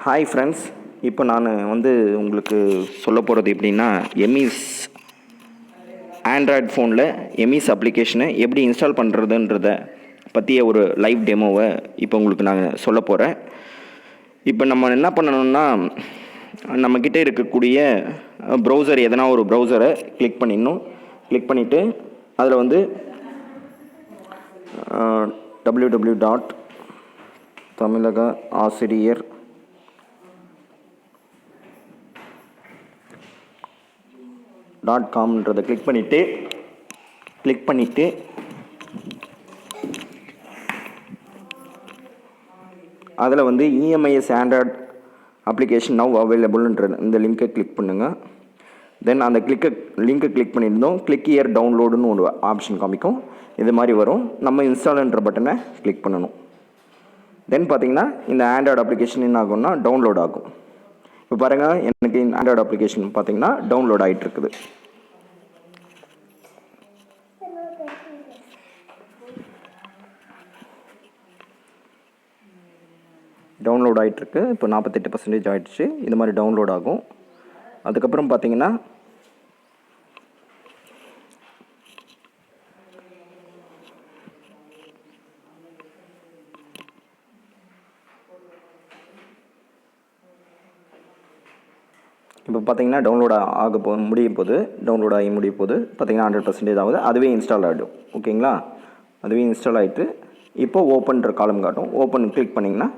Hi friends, இப்போ நான் உங்களுக்கு சொல்ல போகிறது எப்படின்னா, எம்இஸ் ஆண்ட்ராய்ட் ஃபோனில் எம்இஸ் அப்ளிகேஷனை எப்படி இன்ஸ்டால் பண்ணுறதுன்றத பற்றிய ஒரு லைவ் டெமோவை இப்போ உங்களுக்கு நான் சொல்ல போகிறேன். இப்போ நம்ம என்ன பண்ணணும்னா, நம்மக்கிட்ட இருக்கக்கூடிய ப்ரௌசர் எதனா ஒரு ப்ரௌசரை கிளிக் பண்ணிடணும். கிளிக் பண்ணிவிட்டு அதில் www.tamilagaasiriyar.com கிளிக் பண்ணிவிட்டு அதில் இஎம்ஐஎஸ் ஆண்ட்ராய்ட் அப்ளிகேஷன் நவ் அவைலபிள்ன்ற இந்த லிங்கை கிளிக் பண்ணுங்கள். தென் அந்த லிங்கை கிளிக் பண்ணியிருந்தோம். கிளிக் இயர் டவுன்லோடுன்னு ஒரு ஆப்ஷன் காமிக்கும். இது மாதிரி வரும். நம்ம இன்ஸ்டால்ன்ற பட்டனை கிளிக் பண்ணணும். தென் பார்த்தீங்கன்னா இந்த ஆண்ட்ராய்டு அப்ளிகேஷன் என்ன ஆகும்னா டவுன்லோட் ஆகும். இப்போ பாருங்கள், எனக்கு இந்த ஆண்ட்ராய்டு அப்ளிகேஷன் பார்த்தீங்கன்னா டவுன்லோட் ஆகிட்டு இருக்குது. டவுன்லோட் ஆகிட்டுருக்கு. இப்போ 48% ஆகிடுச்சு. இது மாதிரி டவுன்லோட் ஆகும். அதுக்கப்புறம் பார்த்தீங்கன்னா டவுன்லோட் டவுன்லோட் ஆகி முடிய போகுது. பார்த்தீங்கன்னா 100% ஆகுது. அதுவே இன்ஸ்டால் ஆகிடும். ஓகேங்களா? அதுவே இன்ஸ்டால் ஆகிட்டு இப்போ ஓப்பன்ற காலம் காட்டும். ஓப்பன் கிளிக் பண்ணிங்கன்னா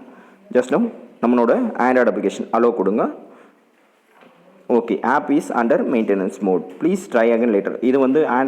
ஜஸ்ட் நம்மளோட ஆண்ட்ராய்டு அப்ளிகேஷன் அலோ கொடுங்க. Okay, app is under maintenance mode, please try again later. இது ஆண்ட்ராய்டு